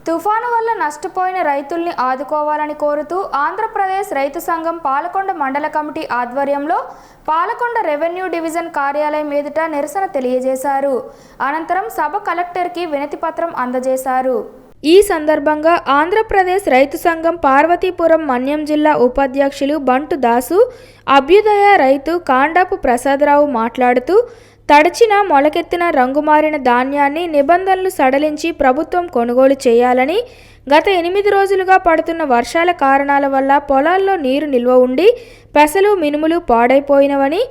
తుఫాను వల్ల నష్టపోయిన రైతుల్ని ఆదుకోవాలని కోరుతూ ఆంధ్రప్రదేశ్ రైతు సంఘం పాలకొండ మండల కమిటీ ఆధ్వర్యంలో పాలకొండ రెవెన్యూ డివిజన్ కార్యాలయం ఎదుట నిరసన తెలియజేశారు. అనంతరం సబ్ కలెక్టర్కి వినతి పత్రం అందజేశారు. ఈ సందర్భంగా ఆంధ్రప్రదేశ్ రైతు సంఘం పార్వతీపురం మన్యం జిల్లా ఉపాధ్యక్షులు బంటు దాసు, అభ్యుదయ రైతు కాండాపు ప్రసాదరావు మాట్లాడుతూ తడిచిన మొలకెత్తిన రంగుమారిన ధాన్యాన్ని నిబంధనలు సడలించి ప్రభుత్వం కొనుగోలు చేయాలని, గత 8 రోజులుగా పడుతున్న వర్షాల కారణాల వల్ల పొలాల్లో నీరు నిల్వ ఉండి పెసలు మినుములు పాడైపోయినవని,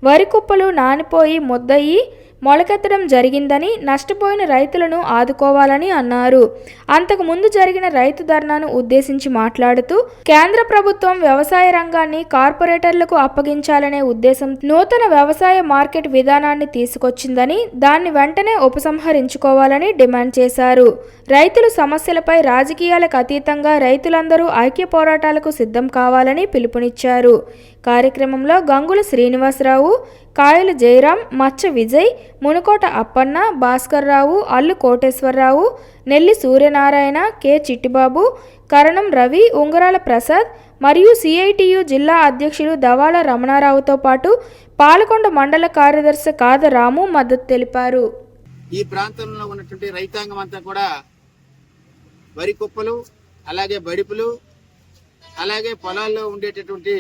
వరి కుప్పలు నానిపోయి మొద్దయి మొలకెత్తడం జరిగిందని, నష్టపోయిన రైతులను ఆదుకోవాలని అన్నారు. అంతకు ముందు జరిగిన రైతు ధర్నాను ఉద్దేశించి మాట్లాడుతూ కేంద్ర ప్రభుత్వం వ్యవసాయ రంగాన్ని కార్పొరేటర్లకు అప్పగించాలనే ఉద్దేశం నూతన వ్యవసాయ మార్కెట్ విధానాన్ని తీసుకొచ్చిందని, దాన్ని వెంటనే ఉపసంహరించుకోవాలని డిమాండ్ చేశారు. రైతుల సమస్యలపై రాజకీయాలకు అతీతంగా రైతులందరూ ఐక్య పోరాటాలకు సిద్ధం కావాలని పిలుపునిచ్చారు. కార్యక్రమంలో గంగుల శ్రీనివాసరావు, కాయలు జయరాం, మచ్చ విజయ్, మునుకోట అప్పన్న, భాస్కర్రావు, అల్లు కోటేశ్వరరావు, నెల్లి సూర్యనారాయణ, కె చిట్టిబాబు, కరణం రవి, ఉంగరాల ప్రసాద్ మరియు సిఐటియు జిల్లా అధ్యక్షులు దవాల రమణారావుతో పాటు పాలకొండ మండల కార్యదర్శి కాద రాము మద్దతు తెలిపారు. ఈ ప్రాంతంలో ఉన్నటువంటి రైతాంగం అంతా కూడా వరి కుప్పలు, అలాగే బడిపులు, అలాగే పొలాల్లో ఉండేటటువంటి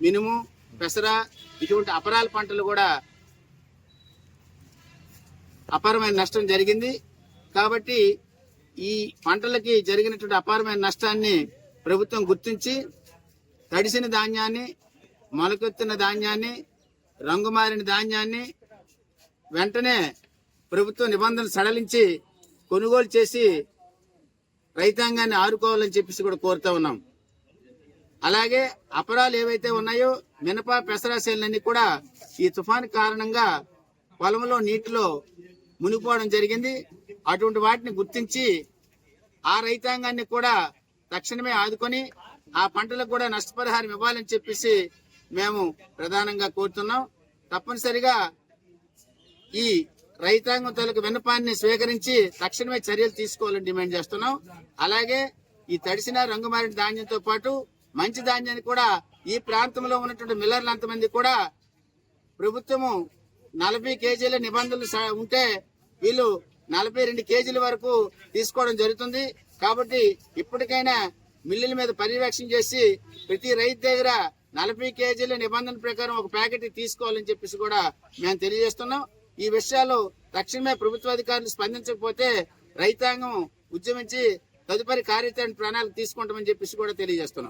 మినుము, పెసర ఇటువంటి అపరాల పంటలు కూడా అపారమైన నష్టం జరిగింది. కాబట్టి ఈ పంటలకి జరిగినటువంటి అపారమైన నష్టాన్ని ప్రభుత్వం గుర్తించి తడిసిన ధాన్యాన్ని, మొలకెత్తిన ధాన్యాన్ని, రంగుమారిన ధాన్యాన్ని వెంటనే ప్రభుత్వం నిబంధనలు సడలించి కొనుగోలు చేసి రైతాంగాన్ని ఆదుకోవాలని చెప్పేసి కూడా కోరుతా ఉన్నాం. అలాగే అపరాలు ఏవైతే ఉన్నాయో మినప పెసర చేనులన్నీ కూడా ఈ తుఫాను కారణంగా పొలంలో నీటిలో మునిగిపోవడం జరిగింది. అటువంటి వాటిని గుర్తించి ఆ రైతాంగాన్ని కూడా తక్షణమే ఆదుకొని ఆ పంటలకు కూడా నష్టపరిహారం ఇవ్వాలని చెప్పేసి మేము ప్రధానంగా కోరుతున్నాం. తప్పనిసరిగా ఈ రైతాంగం తాలూకు విన్నపాన్ని స్వీకరించి తక్షణమే చర్యలు తీసుకోవాలని డిమాండ్ చేస్తున్నాం. అలాగే ఈ తడిసిన రంగుమారిన ధాన్యంతో పాటు మంచి ధాన్యాన్ని కూడా ఈ ప్రాంతంలో ఉన్నటువంటి మిల్లర్లు అంతమంది కూడా ప్రభుత్వము 40 కేజీల నిబంధనలు ఉంటే వీళ్ళు 42 కేజీల వరకు తీసుకోవడం జరుగుతుంది. కాబట్టి ఇప్పటికైనా మిల్లుల మీద పర్యవేక్షణ చేసి ప్రతి రైతు దగ్గర 40 కేజీల నిబంధనల ప్రకారం ఒక ప్యాకెట్ తీసుకోవాలని చెప్పేసి కూడా మేము తెలియజేస్తున్నాం. ఈ విషయాలు తక్షణమే ప్రభుత్వాధికారులు స్పందించకపోతే రైతాంగం ఉద్యమించి తదుపరి కార్యాచరణ ప్రణాళిక తీసుకుంటామని చెప్పేసి కూడా తెలియజేస్తున్నాం.